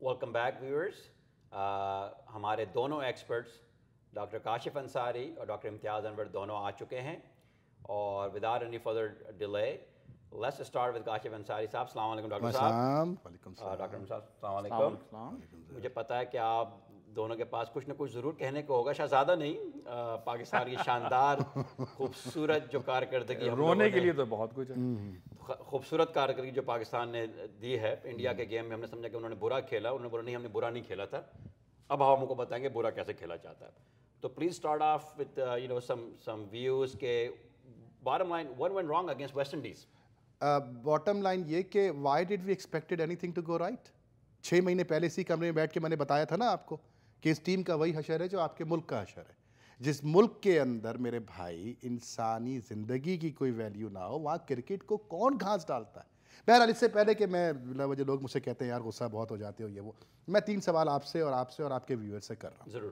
Welcome back viewers. ہمارے دونوں experts doctor Kashif Ansari اور ڈاکٹر امتیاز انور دونوں آ چکے ہیں, اور without any further delay let's start with Kashif Ansari صاحب. السلام علیکم ڈاکٹر صاحب. ڈاکٹر صاحب السلام علیکم. مجھے پتہ ہے کہ آپ دونوں کے پاس کچھ نہ کچھ ضرور کہنے کو ہوگا, شہزادہ نہیں, پاکستان کی شاندار خوبصورت جو کارکردگی, رونے کے لیے تو بہت کچھ ہے, خوبصورت کارکردگی جو پاکستان نے دی ہے انڈیا کے گیم میں. ہم نے سمجھا کہ انہوں نے برا کھیلا, انہوں نے بولا نہیں ہم نے برا نہیں کھیلا تھا, اب ہم کو بتائیں گے برا کیسے کھیلا چاہتا ہے. تو please start of with some views کے bottom line what went wrong against West Indies. Bottom line یہ کہ why did we expected any thing to go right. 6 مہینے پہلے اسی کمرے میں بیٹھ کے میں نے بتایا تھا نا آپ کو کہ اس ٹیم کا وہی حشر ہے جو آپ کے ملک کا حشر ہے. جس ملک کے اندر میرے بھائی انسانی زندگی کی کوئی ویلیو نہ ہو, وہاں کرکٹ کو کون گھاس ڈالتا ہے. بہرحال اس سے پہلے کہ میں جو لوگ مجھ سے کہتے ہیں یار غصہ بہت ہو جاتے ہو یہ وہ, میں 3 سوال آپ سے اور آپ کے ویور سے کر رہا ہوں. ضرور.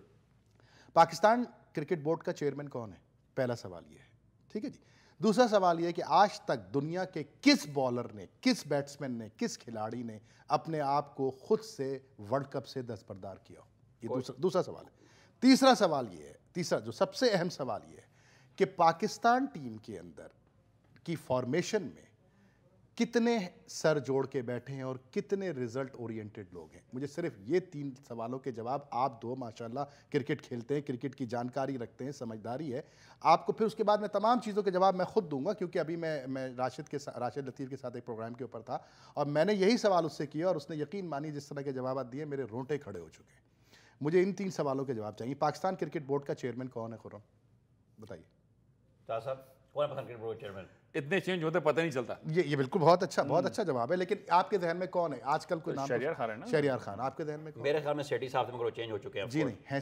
پاکستان کرکٹ بورڈ کا چیئرمین کون ہے؟ پہلا سوال یہ ہے, ٹھیک ہے جی. دوسرا سوال یہ ہے کہ آج تک دنیا کے کس بالر نے, کس بیٹسمین نے, کس کھلاڑی نے اپنے آپ کو خود سے ورلڈ کپ سے دستبردار کیا ہو؟ یہ دوسرا سوال ہے. تیسرا سوال یہ ہے, تیسرا جو سب سے اہم سوال یہ ہے کہ پاکستان ٹیم کے اندر کی فارمیشن میں کتنے سر جوڑ کے بیٹھے ہیں اور کتنے ریزلٹ اورینٹڈ لوگ ہیں. مجھے صرف یہ 3 سوالوں کے جواب, آپ دو ماشاءاللہ کرکٹ کھیلتے ہیں, کرکٹ کی جانکاری رکھتے ہیں, سمجھداری ہے آپ کو, پھر اس کے بعد میں تمام چیزوں کے جواب میں خود دوں گا, کیونکہ ابھی میں راشد لطیف کے ساتھ ایک پروگرام کے اوپر تھا اور میں نے یہی سوال اس سے کیا اور اس نے یقین مانی جس طرح کے جوابات دیے میرے رونٹے کھڑے ہو چکے ہیں. مجھے ان 3 سوالوں کے جواب چاہیے. پاکستان کرکٹ بورڈ کا چیئرمین کون ہے خرم, بتائیے. صاحب کون ہے پاکستان کرکٹ بورڈ چیئرمین؟ اتنے چینج ہوتے پتہ نہیں چلتا. یہ بالکل بہت اچھا جواب ہے, لیکن آپ کے ذہن میں کون ہے آج کل؟ کوئی نام شہریار خان ہے نا. شہریار خان آپ کے ذہن میں کون؟ میرے خیال میں سیٹھی صاحب سے مگر چینج ہو چکے ہیں. جی نہیں, ہیں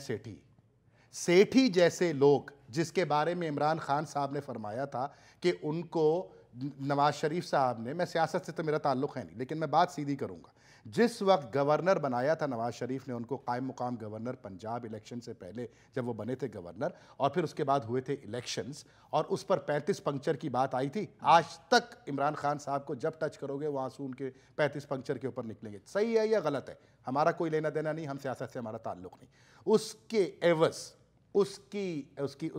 سیٹھی جیسے لوگ جس کے بارے میں عمران خان صاحب نے فرمایا تھا کہ ان کو نواز شریف صاحب نے, میں سیاست سے تو میرا تعلق ہے نہیں لیکن میں بات سیدھی کروں گا, جس وقت گورنر بنایا تھا نواز شریف نے ان کو قائم مقام گورنر پنجاب الیکشن سے پہلے جب وہ بنے تھے گورنر, اور پھر اس کے بعد ہوئے تھے الیکشنز اور اس پر 35 پنکچر کی بات آئی تھی. آج تک عمران خان صاحب کو جب ٹچ کرو گے وہ آنسو ان کے 35 پنکچر کے اوپر نکلیں گے. صحیح ہے یا غلط ہے ہمارا کوئی لینا دینا نہیں, ہم سیاست سے ہمارا تعلق نہیں. اس کے عوض اس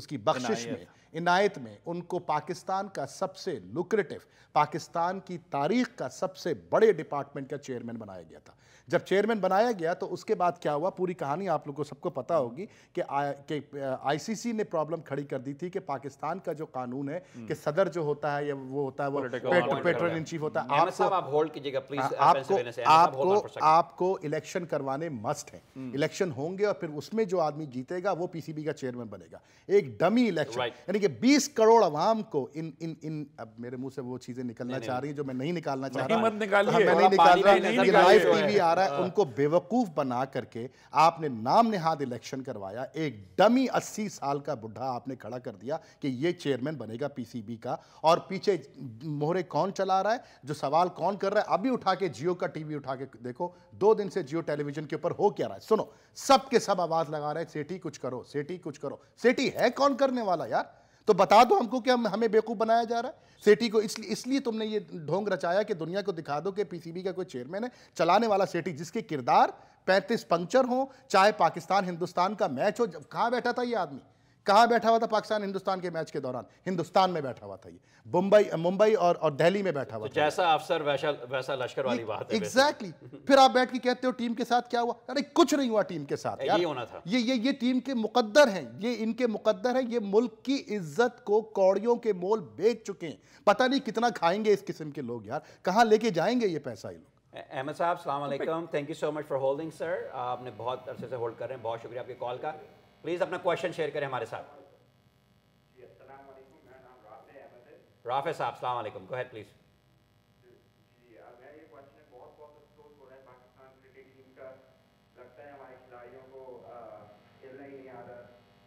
کی بخشش میں, عنایت میں ان کو پاکستان کا سب سے لوکریٹو, پاکستان کی تاریخ کا سب سے بڑے ڈپارٹمنٹ کا چیئرمین بنایا گیا تھا. جب چیئرمین بنایا گیا تو اس کے بعد کیا ہوا, پوری کہانی آپ لوگوں کو سب کو پتہ ہوگی کہ آئی سی سی نے پرابلم کھڑی کر دی تھی کہ پاکستان کا جو قانون ہے کہ صدر جو ہوتا ہے یا وہ ہوتا ہے وہ پیٹرن ان چیف ہوتا ہے, آپ کو الیکشن کروانے مسٹ ہیں. الیکشن ہوں گے اور پھر اس میں جو آدمی جیتے گا وہ پی سی بی کا چیئرمین بنے گا. ایک ڈمی الیکشن, یعنی کہ 20 کروڑ عوام کو اب میرے منہ سے وہ چیزیں نکلنا چاہ رہی ہیں جو میں نہیں نکالنا چاہ رہا, میں نہیں نکال رہا, یہ لائیو ٹی وی آ رہا ہے, ان کو بیوقوف بنا کر کے آپ نے نام نہاد الیکشن کروایا. ایک ڈمی 80 سال کا بڈھا آپ نے کھڑا کر دیا کہ یہ چیئرمین بنے گا پی سی بی کا, اور پیچھے مہرے کون چلا رہا ہے, جو سوال کون کر رہا ہے. ابھی اٹھا کے جیو کا ٹی وی اٹھا کے دیکھو, 2 دن سے جیو ٹیلی ویژن کے اوپر ہو کیا رہا ہے. سنو, سب کے سب آواز لگا رہے ہیں سیٹھی کچھ کرو, سیٹھی کچھ کرو. سیٹھی ہے کون کرنے والا یار؟ تو بتا دو ہم کو کہ ہمیں بیوقوف بنایا جا رہا ہے. سیٹھی کو اس لیے تم نے یہ ڈھونگ رچایا کہ دنیا کو دکھا دو کہ پی سی بی کا کوئی چیئرمین ہے. چلانے والا سیٹھی, جس کے کردار 35 پنکچر ہوں, چاہے پاکستان ہندوستان کا میچ ہو. کہاں بیٹھا تھا یہ آدمی, کہاں بیٹھا ہوا تھا پاکستان ہندوستان کے میچ کے دوران؟ ہندوستان میں بیٹھا ہوا تھا. یہ ممبئی اور دہلی میں بیٹھا ہوا تھا. جیسا افسر ویسا لشکر والی بات ہے. ایگزیکٹلی. پھر آپ بیٹھ کے کہتے ہو ٹیم کے ساتھ کیا ہوا. ارے کچھ نہیں ہوا ٹیم کے ساتھ, یہی ہونا تھا. یہ ٹیم کے مقدر ہیں, یہ ان کے مقدر ہیں. یہ ملک کی عزت کو کوڑیوں کے مول بیچ چکے ہیں. پتہ نہیں کتنا کھائیں گے اس قسم کے لوگ یار, کہاں لے کے جائیں گے یہ پیسہ یہ لوگ. احمد صاحب السلام علیکم, thank you so much for holding sir. آپ نے بہت عرصے سے ہولڈ کر رہے ہیں, بہت شکریہ آپ کی کال کا. پلیز اپنا کویشچن شیئر کریں ہمارے ساتھ. رافع صاحب السلام علیکم, گو ہیڈ پلیز. میں یہ کوشچن بہت افسوس ہو رہا ہے پاکستان کرکٹ ٹیم کا. لگتا ہے ہمارے کھلاڑیوں کو کھیلنا ہی نہیں آ رہا,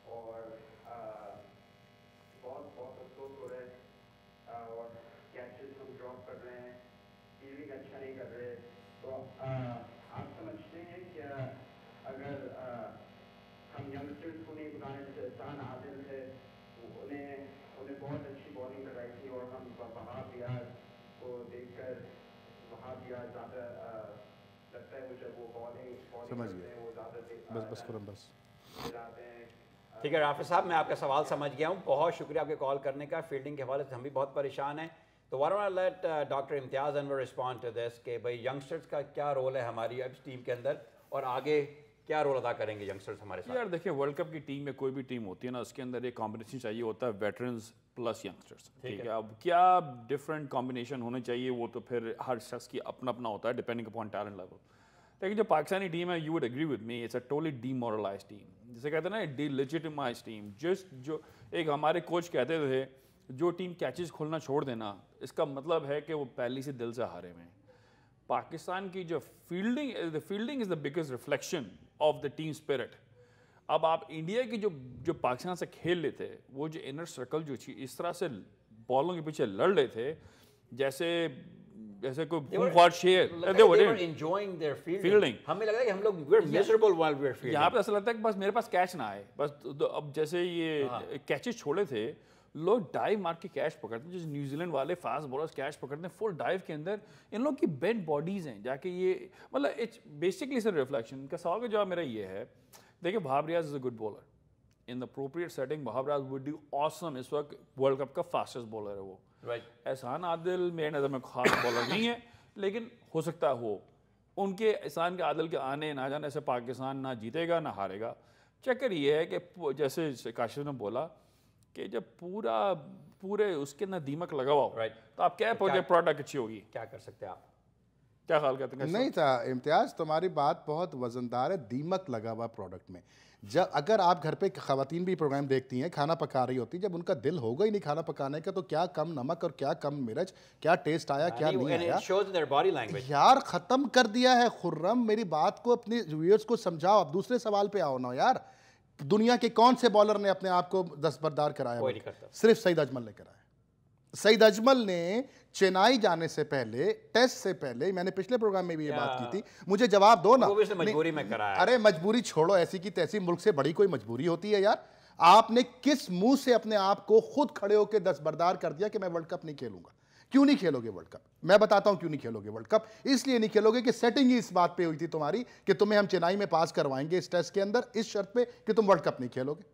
اور بہت افسوس ہو رہا ہے. اور کیچز ہم ڈراپ کر رہے ہیں, فیلڈنگ اچھا نہیں کر رہے. تو آپ سمجھتے ہیں کہ اگر ہم ینگسٹرز کو نہیں بلانے, جیسے احسان عادل ہے, انہیں بہت اچھی بالنگ کرائی تھی, اور ہم وہاب ریاض کو دیکھ کر وہاب ریاض زیادہ لگتا ہے مجھے وہ بالنگ سمجھ گیا بس خرم بس ٹھیک ہے رافع صاحب میں آپ کا سوال سمجھ گیا ہوں. بہت شکریہ آپ کے کال کرنے کا. فیلڈنگ کے حوالے سے ہم بھی بہت پریشان ہیں. تو why don't I let doctor Imtiaz Anwar respond to this کہ بھائی ینگسٹرز کا کیا رول ہے ہماری اب ٹیم کے اندر اور آگے کیا رول ادا کریں گے ینگسٹرز ہمارے ساتھ. یار دیکھیں ورلڈ کپ کی ٹیم میں کوئی بھی ٹیم ہوتی ہے نا اس کے اندر ایک کمبینیشن چاہیے ہوتا ہے ویٹرنز پلس ینگسٹرز. ٹھیک ہے اب کیا ڈفرینٹ کمبینیشن ہونے چاہیے وہ تو پھر ہر شخص کی اپنا اپنا ہوتا ہے ڈپینڈنگ اپون ٹیلنٹ لیول. لیکن جو پاکستانی ٹیم ہے you would agree with me it's a totally demoralise team. جسے کہتے ہیں نا ڈی لیجیٹمائز ٹیم. جسٹ جو ایک ہمارے کوچ کہتے تھے جو ٹیم کیچز کھولنا چھوڑ دینا اس کا مطلب ہے کہ وہ پہلی سے دل سے ہارے ہوئے ہیں. پاکستان کی جو fielding is the biggest reflection of the team spirit. اب آپ انڈیا کی جو پاکستان سے کھیل رہے تھے وہ جو انر سرکل جو تھی اس طرح سے بالوں کے پیچھے لڑ رہے تھے جیسے کوئی خونخوار شیر. enjoying their fielding. ہمیں لگ رہا ہے کہ ہم لوگ we're miserable while we're fielding. یہاں پہ ایسا لگتا ہے کہ بس میرے پاس کیچ نہ آئے بس. اب جیسے یہ کیچز چھوڑے تھے لوگ ڈائیو مار کے کیچ پکڑتے ہیں. جیسے نیوزی لینڈ والے فاسٹ بالرز کیچ پکڑتے ہیں فل ڈائیو کے اندر. ان لوگ کی بینڈ باڈیز ہیں جا کے یہ مطلب اٹس بیسکلی سر ریفلیکشن. ان کا سوال کا جواب میرا یہ ہے دیکھیں Wahab Riaz is a good bowler in the appropriate setting. Wahab Riaz would do awesome. اس وقت ورلڈ کپ کا فاسٹسٹ بالر ہے وہ. احسان عادل میرے نظر میں خاص بالر نہیں ہے لیکن ہو سکتا ہو. ان کے احسان کے عادل کے آنے نہ جانے سے پاکستان نہ جیتے گا نہ ہارے گا. چکر یہ ہے کہ جیسے کاشف نے بولا کہ جب پورے اس کے اندر دیمک لگا ہوا ہو تو آپ کیا پروڈکٹ اچھی ہوگی. کیا کر سکتے ہیں آپ کیا خیال کرتے ہیں؟ نہیں تھا امتیاز تمہاری بات بہت وزندار ہے. دیمک لگا ہوا پروڈکٹ میں جب اگر آپ گھر پہ خواتین بھی پروگرام دیکھتی ہیں کھانا پکا رہی ہوتی جب ان کا دل ہوگا ہی نہیں کھانا پکانے کا تو کیا کم نمک اور کیا کم مرچ کیا ٹیسٹ آیا کیا نہیں آیا یار ختم کر دیا ہے. خرم میری بات کو اپنے ویورز کو سمجھاؤ. اب دوسرے سوال پہ آؤ نا یار. دنیا کے کون سے بالر نے اپنے آپ کو دستبردار کرایا؟ صرف سعید اجمل نے کرایا. سعید اجمل نے چینائی جانے سے پہلے ٹیسٹ سے پہلے میں نے پچھلے پروگرام میں بھی یہ بات کی تھی مجھے جواب دو نا. مجبوری میں کرایا. ارے مجبوری چھوڑو. ایسی کی تیسی ملک سے بڑی کوئی مجبوری ہوتی ہے یار. آپ نے کس منہ سے اپنے آپ کو خود کھڑے ہو کے دستبردار کر دیا کہ میں ورلڈ کپ نہیں کھیلوں گا؟ کیوں نہیں کھیلو گے ورلڈ کپ؟ میں بتاتا ہوں کیوں نہیں کھیلو گے ورلڈ کپ. اس لیے نہیں کھیلو گے کہ سیٹنگ ہی اس بات پہ ہوئی تھی تمہاری کہ تمہیں ہم چینائی میں پاس کروائیں گے اس ٹیسٹ کے اندر اس شرط پہ کہ تم ورلڈ کپ نہیں کھیلو گے.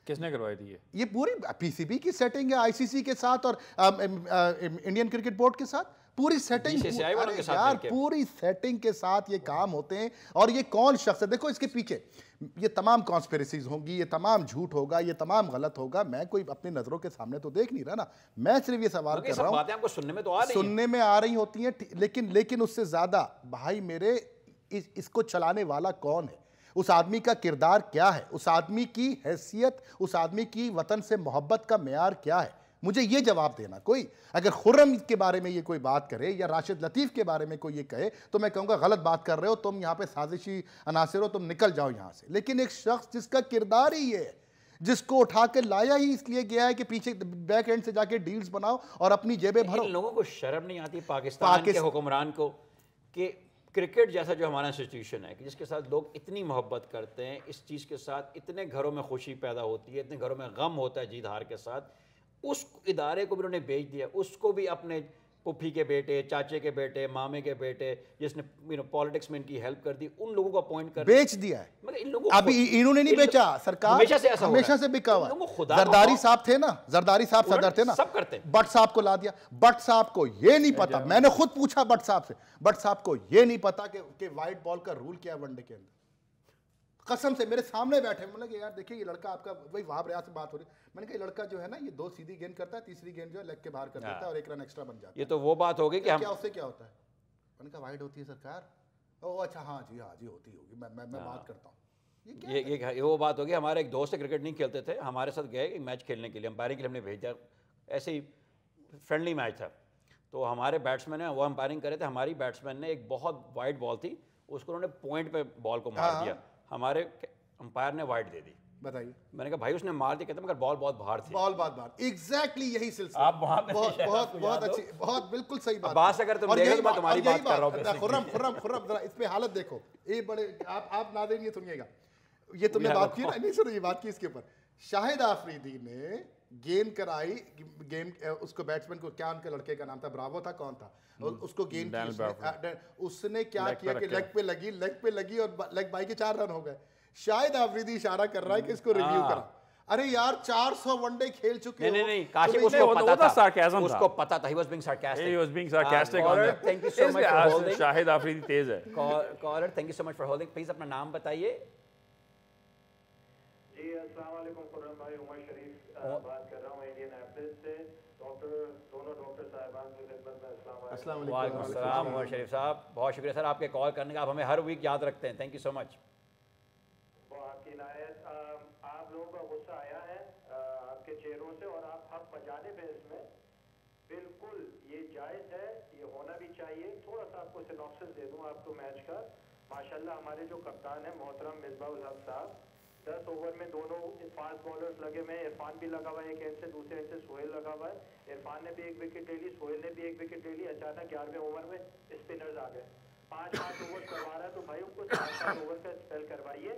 کس نے کروائی تھی یہ پوری پی سی بی کی سیٹنگ ہے آئی سی سی کے ساتھ اور انڈین کرکٹ بورڈ کے ساتھ پوری سیٹنگ یار پوری سیٹنگ کے ساتھ یہ کام ہوتے ہیں. اور یہ کون شخص ہے دیکھو اس کے پیچھے یہ تمام کانسپیریسیز ہوں گی یہ تمام جھوٹ ہوگا یہ تمام غلط ہوگا. میں کوئی اپنی نظروں کے سامنے تو دیکھ نہیں رہا نا. میں صرف یہ سوال کر رہا ہوں سننے میں آ رہی ہوتی ہیں لیکن اس سے زیادہ بھائی میرے اس کو چلانے والا کون ہے؟ اس آدمی کا کردار کیا ہے؟ اس آدمی کی حیثیت اس آدمی کی وطن سے محبت کا معیار کیا ہے؟ مجھے یہ جواب دینا. کوئی اگر خرم کے بارے میں یہ کوئی بات کرے یا راشد لطیف کے بارے میں کوئی یہ کہے تو میں کہوں گا غلط بات کر رہے ہو تم یہاں پہ سازشی عناصر ہو تم نکل جاؤ یہاں سے. لیکن ایک شخص جس کا کردار ہی یہ ہے جس کو اٹھا کے لایا ہی اس لیے گیا ہے کہ پیچھے بیک اینڈ سے جا کے ڈیلز بناؤ اور اپنی جیبیں بھرو. ان لوگوں کو شرم نہیں آتی پاکستان کے حکمران کو کہ کرکٹ جیسا جو ہمارا انسٹیٹیوشن ہے کہ جس کے ساتھ لوگ اتنی محبت کرتے ہیں اس چیز کے ساتھ اتنے گھروں میں خوشی پیدا ہوتی ہے اتنے گھروں میں غم ہوتا ہے جیت ہار کے ساتھ اس ادارے کو بھی انہوں نے بیچ دیا. اس کو بھی اپنے پھپھی کے بیٹے چاچے کے بیٹے مامے کے بیٹے جس نے پالیٹکس میں ان کی ہیلپ کر دی ان لوگوں کو اپوائنٹ کر بیچ دیا ہے. مگر ان لوگوں ابھی انہوں نے نہیں بیچا سرکار ہمیشہ سے بکا ہوا. زرداری صاحب تھے نا زرداری صاحب صدر تھے نا سب کرتے بٹ صاحب کو لا دیا. بٹ صاحب کو یہ نہیں پتا میں نے خود پوچھا بٹ صاحب سے بٹ صاحب کو یہ نہیں پتا کہ وائٹ بال کا رول کیا ہے ون ڈے کے اندر. قسم سے میرے سامنے بیٹھے میں نے کہا یار دیکھیں یہ لڑکا آپ کا وہی وہاب ریاض سے بات ہو رہی میں نے کہا یہ لڑکا جو ہے نا یہ 2 سیدھی گیند کرتا ہے تیسری گیند جو ہے لیگ کے باہر کر دیتا ہے اور 1 رن ایکسٹرا بن جاتا ہے. یہ تو وہ بات ہوگی کہ کیا اس سے کیا ہوتا ہے؟ میں نے کہا وائٹ ہوتی ہے سرکار. او اچھا ہاں جی ہوتی ہوگی میں بات کرتا ہوں. یہ وہ بات ہوگی. ہمارے ایک دوست کرکٹ نہیں کھیلتے تھے ہمارے ساتھ گئے ایک میچ کھیلنے کے لیے امپائرنگ کے لیے ہم نے بھیجا ایسے ہی فرینڈلی میچ تھا تو ہمارے بیٹسمین ہیں وہ امپائرنگ کرے تھے. ہماری بیٹسمین نے ایک بہت وائڈ بال تھی اس کو انہوں نے پوائنٹ پہ بال کو مار دیا. ہمارے امپائر نے وائٹ دے دی. بتائیے میں نے کہا بھائی اس نے مار دیا کہتے مگر بال بہت باہر تھی. بال بہت باہر ایگزیکٹلی یہی سلسلہ آپ وہاں پہ بہت اچھی بہت بالکل صحیح بات. عباس اگر تم دیکھو میں تمہاری بات کر رہا ہوں. خرم ذرا اس پہ حالت دیکھو یہ بڑے آپ ناظرین یہ سنیے گا یہ تم نے بات کی نا نہیں سنو یہ بات کی اس کے اوپر. شاہد آفریدی نے گیند کرائی گیم اس کو بیٹسمین کو, کیا ان کے لڑکے کا نام تھا, براوو تھا, کون تھا, اس کو گیند اس نے کیا کیا کہ لیگ پہ لگی اور لیگ بائی کے 4 رن ہو گئے. شاہد آفریدی اشارہ کر رہا ہے کہ اس کو ریویو کرا. ارے یار 400 ون ڈے کھیل چکے. نہیں کاشف اس کو پتا تھا, اس کو پتا تھا, he was being sarcastic. He was being sarcastic on that. Thank you so much for holding. شاہد آفریدی تیز ہے. Caller, thank you so much for holding. Please اپنا نام بتائیے. جی السلام علیکم خرم بھائی, عمر شریف بات کر رہا ہوں انڈین ایپلس سے. دونوں ڈاکٹر صاحبان کی خدمت میں السلام علیکم. وعلیکم السلام عمر شریف صاحب, بہت شکریہ سر آپ کے کال کرنے کا, آپ ہمیں ہر ویک یاد رکھتے ہیں. تھینک یو سو مچ. آپ کی عنایت. آپ لوگوں کا غصہ آیا ہے آپ کے چہروں سے اور آپ حق بجانب ہیں اس میں. بالکل یہ جائز ہے, یہ ہونا بھی چاہیے. تھوڑا سا آپ کو سینوپسس دے دوں آپ کو میچ کا. ماشاءاللہ ہمارے جو کپتان ہیں محترم مصباح الحق صاحب, 10 اوور میں دونوں فاسٹ بالرز لگے ہوئے ہیں. عرفان بھی لگا ہوا ہے ایک اینڈ سے, دوسرے اینڈ سے سہیل لگا ہوا ہے. عرفان نے بھی ایک وکٹ لے لی, سہیل نے بھی ایک وکٹ لے لی. اچانک 11ویں اوور میں اسپنرز آ گئے. 5 اوور کروا رہا ہے تو بھائی ان کو 7 اوور کا اسپیل کروائیے.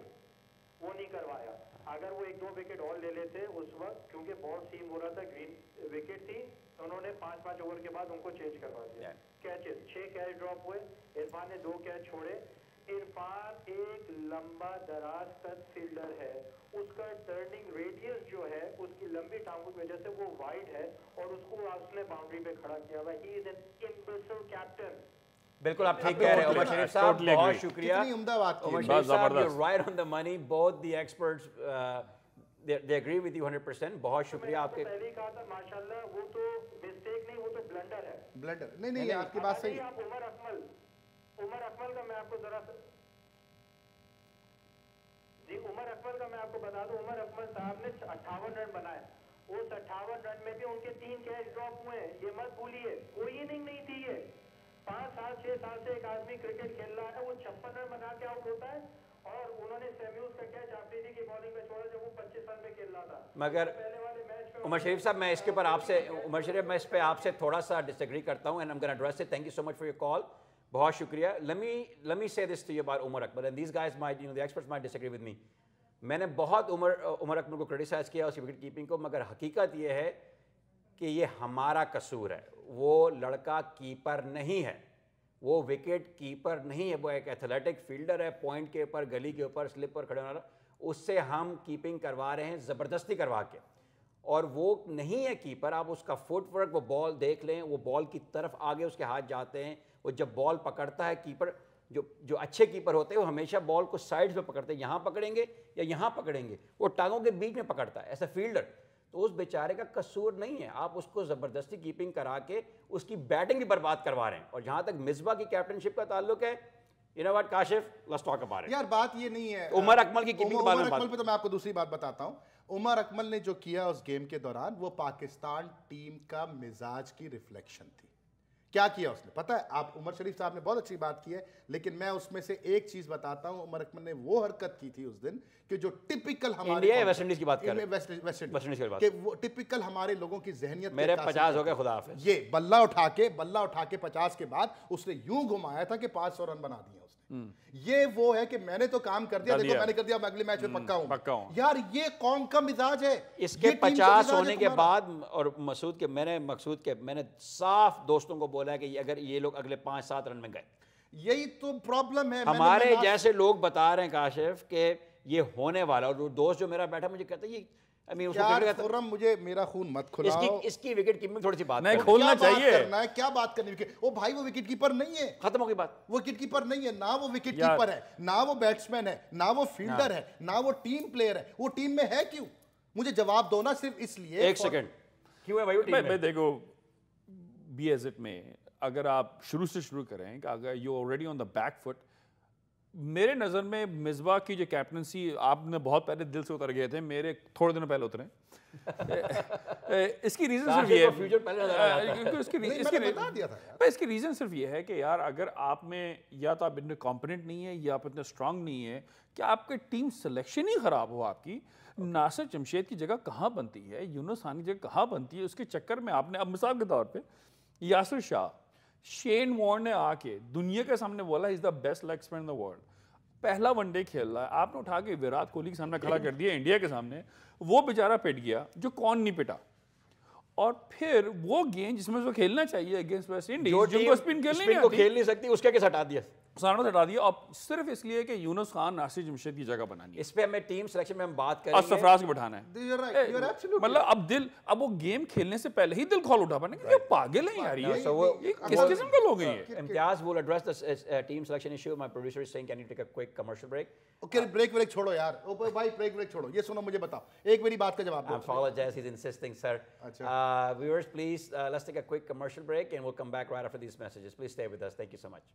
وہ نہیں کروایا. اگر وہ 1-2 وکٹ اور لے لیتے اس وقت, کیونکہ بال سیم ہو رہا تھا, گرین وکٹ تھی, انہوں نے 5 اوور کے بعد ان کو چینج کروا دیا. کیچز 6 کیچ ڈراپ ہوئے. عرفان نے 2 کیچ چھوڑے. عرفان ایک لمبا دراز قد فیلڈر ہے, اس کا ٹرننگ ریڈیس جو ہے اس کی لمبی ٹانگوں کی وجہ سے وہ وائڈ ہے اور اس کو اس نے باؤنڈری پہ کھڑا کیا ہوا. ہی از این امبیسل کیپٹن. بالکل آپ ٹھیک کہہ رہے ہیں عمر شریف صاحب, بہت شکریہ. کتنی عمدہ بات کی عمر شریف صاحب, you're right on the money. Both the experts they agree with you 100%. بہت شکریہ آپ کے. پہلے کہا تھا ماشاءاللہ وہ تو مسٹیک نہیں, وہ تو بلنڈر ہے. بلنڈر نہیں آپ کی بات صحیح ہے. عمر اکمل کا میں آپ کو ذرا عمر اکمل کا میں آپ کو بتا دوں. عمر اکمل صاحب نے 58 رن بنائے. اس 58 رن میں بھی ان کے 3 کیچ ڈراپ ہوئے ہیں. یہ مت بھولیے, کوئی اننگ نہیں تھی یہ. 5 سال 6 سال سے ایک آدمی کرکٹ کھیل رہا ہے, وہ 56 رن بنا کے آؤٹ ہوتا ہے. اور انہوں نے سیمیوز کا کیچ آفریدی کی بالنگ میں چھوڑا جب وہ 25 رن پہ کھیل رہا تھا. مگر پہلے والے میچ میں عمر شریف صاحب میں اس کے اوپر آپ سے, عمر شریف میں اس پہ آپ سے تھوڑا سا ڈس ایگری کرتا ہوں, and I am gonna address it. Thank you so much for your call. بہت شکریہ. let me say this to you about Umar Akmal, and these guys might, the experts might disagree with me. میں نے بہت عمر اکمل کو criticise کیا اس کی wicket keeping کو, مگر حقیقت یہ ہے کہ یہ ہمارا قصور ہے. وہ لڑکا کیپر نہیں ہے, وہ وکٹ کیپر نہیں ہے, وہ ایک ایتھلیٹک فیلڈر ہے, پوائنٹ کے اوپر, گلی کے اوپر, سلپ پر کھڑے ہونا. اس سے ہم کیپنگ کروا رہے ہیں زبردستی کروا کے, اور وہ نہیں ہے کیپر. آپ اس کا فٹ ورک, وہ بال دیکھ لیں, وہ بال کی طرف آگے اس کے ہاتھ جاتے ہیں. وہ جب بال پکڑتا ہے کیپر, جو اچھے کیپر ہوتے ہیں وہ ہمیشہ بال کو سائڈز پہ پکڑتے ہیں, یہاں پکڑیں گے یا یہاں پکڑیں گے, وہ ٹانگوں کے بیچ میں پکڑتا ہے ایسا فیلڈر. تو اس بیچارے کا قصور نہیں ہے, آپ اس کو زبردستی کیپنگ کرا کے اس کی بیٹنگ بھی برباد کروا رہے ہیں. اور جہاں تک مصباح کی کیپٹنشپ کا تعلق ہے, you know what Kashif, let's talk about it. یار بات یہ نہیں ہے عمر اکمل کی کیپنگ کے بارے میں. عمر اکمل پہ تو میں آپ کو دوسری بات بتاتا ہوں. عمر اکمل نے جو کیا اس گیم کے دوران, وہ پاکستان ٹیم کا مزاج کی ریفلیکشن تھی. کیا کیا اس نے پتہ ہے آپ, عمر شریف صاحب نے بہت اچھی بات کی ہے, لیکن میں اس میں سے ایک چیز بتاتا ہوں. عمر اکمل نے وہ حرکت کی تھی اس دن کہ جو ٹپیکل ہمارے انڈیا ویسٹ انڈیز کی بات کر رہے ہیں, ویسٹ انڈیز کہ وہ ٹپیکل ہمارے لوگوں کی ذہنیت. میرے 50 ہو گئے, خدا حافظ. یہ بلہ اٹھا کے 50 کے بعد اس نے یوں گھمایا تھا کہ 500 رن بنا دیے اس نے. یہ وہ ہے کہ میں نے تو کام کر دیا, دیکھو میں نے کر دیا, میں اگلے میچ میں پکا ہوں. یار یہ قوم کا مزاج ہے. اس کے 50 ہونے کے بعد, اور مقصود کے میں نے صاف دوستوں کو بولا ہے کہ اگر یہ لوگ اگلے 5-7 رن میں گئے, یہی تو پرابلم ہے. ہمارے جیسے لوگ بتا رہے ہیں کاشف کہ یہ ہونے والا, اور دوست جو میرا بیٹھا مجھے کہتا ہے یہ مجھے میرا خون مت کھلاؤ. اس کی وکٹ کیپنگ تھوڑی سی بات میں کھولنا چاہیے. کیا بات کرنی ہے, وہ بھائی وہ وکٹ کیپر نہیں ہے, ختم ہو گئی بات. وہ وکٹ کیپر نہیں ہے, نہ وہ وکٹ کیپر ہے, نہ وہ بیٹسمین ہے, نہ وہ فیلڈر ہے, نہ وہ ٹیم پلیئر ہے. وہ ٹیم میں ہے کیوں؟ مجھے جواب دو نا صرف اس لیے. ایک سیکنڈ, کیوں ہے بھائی وہ ٹیم میں؟ دیکھو بی ایز اٹ میں اگر آپ شروع کریں کہ اگر you already on the back foot, میرے نظر میں مصباح کی جو کیپٹنسی, آپ نے بہت پہلے دل سے اتر گئے تھے, میرے تھوڑے دنوں پہلے اترے. اس کی ریزن صرف یہ ہے, اس کی ریزن صرف یہ ہے کہ یار اگر آپ میں یا تو آپ اتنے کمپیٹنٹ نہیں ہے یا آپ اتنے اسٹرانگ نہیں ہے, کہ آپ کے ٹیم سلیکشن ہی خراب ہو آپ کی. ناصر جمشید کی جگہ کہاں بنتی ہے, یونس ثانی کی جگہ کہاں بنتی ہے, اس کے چکر میں آپ نے, اب مثال کے طور پہ یاسر شاہ, شین وارن نے آ کے دنیا کے سامنے بولا is the best leg spinner in the world. پہلا ون ڈے کھیل رہا ہے, آپ نے اٹھا کے وراٹ کوہلی کے سامنے کھڑا کر دیا انڈیا کے سامنے, وہ بیچارہ پٹ گیا جو کون نہیں پٹا, اور پھر وہ گیند جس میں اس کو کھیلنا چاہیے اگینسٹ ویسٹ انڈیز جن کو اسپن کھیل نہیں سکتی, اس کے کیسے ہٹا دیا, سارا ہٹا دیا, اب صرف اس لیے کہ یونس خان ناصر جمشید کی جگہ بنانی ہے. اس پہ ہمیں ٹیم سلیکشن میں ہم بات کریں اور گے, سرفراز کو بٹھانا ہے. مطلب اب وہ گیم کھیلنے سے پہلے ہی دل کھول اٹھا پانے کہ یہ پاگل ہیں یار, یہ کس قسم کے لوگ ہیں یہ. امتیاز will address the team selection issue. My producer is saying can you take a quick commercial break? Okay break چھوڑو یار, اوپر بھائی بریک چھوڑو, یہ سنو مجھے بتاؤ, ایک میری بات کا جواب دو. I apologize, he's insisting, sir. Viewers, please let's take a quick commercial break and we'll come back right after these messages. Please stay with us. Thank you so much.